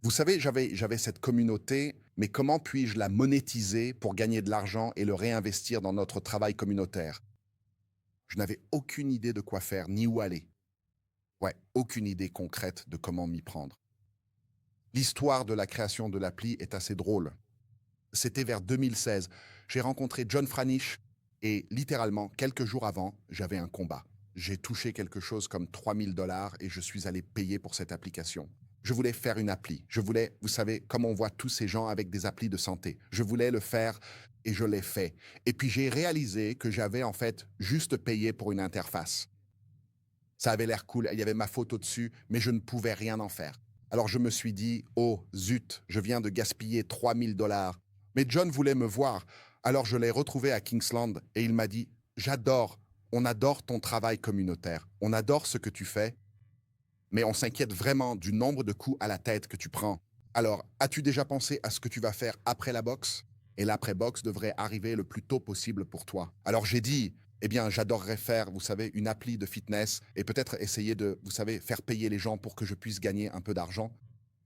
Vous savez, j'avais cette communauté, mais comment puis-je la monétiser pour gagner de l'argent et le réinvestir dans notre travail communautaire? Je n'avais aucune idée de quoi faire, ni où aller. Ouais, aucune idée concrète de comment m'y prendre. L'histoire de la création de l'appli est assez drôle. C'était vers 2016. J'ai rencontré John Franish et littéralement, quelques jours avant, j'avais un combat. J'ai touché quelque chose comme 3 000 $ et je suis allé payer pour cette application. Je voulais faire une appli. Je voulais, vous savez, comme on voit tous ces gens avec des applis de santé. Je voulais le faire et je l'ai fait. Et puis j'ai réalisé que j'avais en fait juste payé pour une interface. Ça avait l'air cool, il y avait ma photo dessus, mais je ne pouvais rien en faire. Alors je me suis dit, oh zut, je viens de gaspiller 3 000 $. Mais John voulait me voir. Alors je l'ai retrouvé à Kingsland et il m'a dit, j'adore, on adore ton travail communautaire, on adore ce que tu fais, mais on s'inquiète vraiment du nombre de coups à la tête que tu prends. Alors, as-tu déjà pensé à ce que tu vas faire après la boxe? Et l'après-boxe devrait arriver le plus tôt possible pour toi. Alors j'ai dit, eh bien, j'adorerais faire, vous savez, une appli de fitness et peut-être essayer de, vous savez, faire payer les gens pour que je puisse gagner un peu d'argent.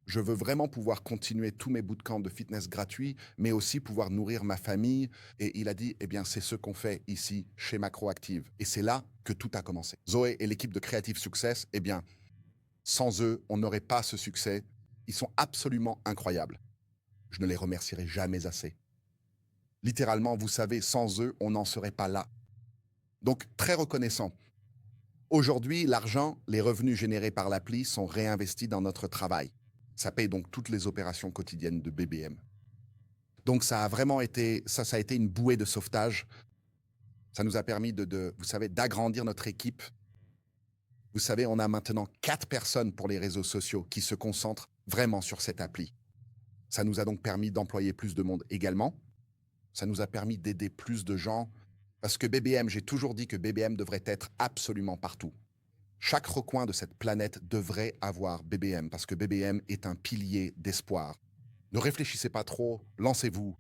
Je veux vraiment pouvoir continuer tous mes bootcamps de fitness gratuits, mais aussi pouvoir nourrir ma famille. Et il a dit, eh bien, c'est ce qu'on fait ici, chez Macroactive. Et c'est là que tout a commencé. Zoé et l'équipe de Creative Success, eh bien, sans eux, on n'aurait pas ce succès. Ils sont absolument incroyables. Je ne les remercierai jamais assez. Littéralement, vous savez, sans eux, on n'en serait pas là. Donc, très reconnaissant. Aujourd'hui, l'argent, les revenus générés par l'appli sont réinvestis dans notre travail. Ça paye donc toutes les opérations quotidiennes de BBM. Donc, ça a vraiment été, ça a été une bouée de sauvetage. Ça nous a permis vous savez, d'agrandir notre équipe. Vous savez, on a maintenant 4 personnes pour les réseaux sociaux qui se concentrent vraiment sur cette appli. Ça nous a donc permis d'employer plus de monde également. Ça nous a permis d'aider plus de gens. Parce que BBM, j'ai toujours dit que BBM devrait être absolument partout. Chaque recoin de cette planète devrait avoir BBM, parce que BBM est un pilier d'espoir. Ne réfléchissez pas trop, lancez-vous.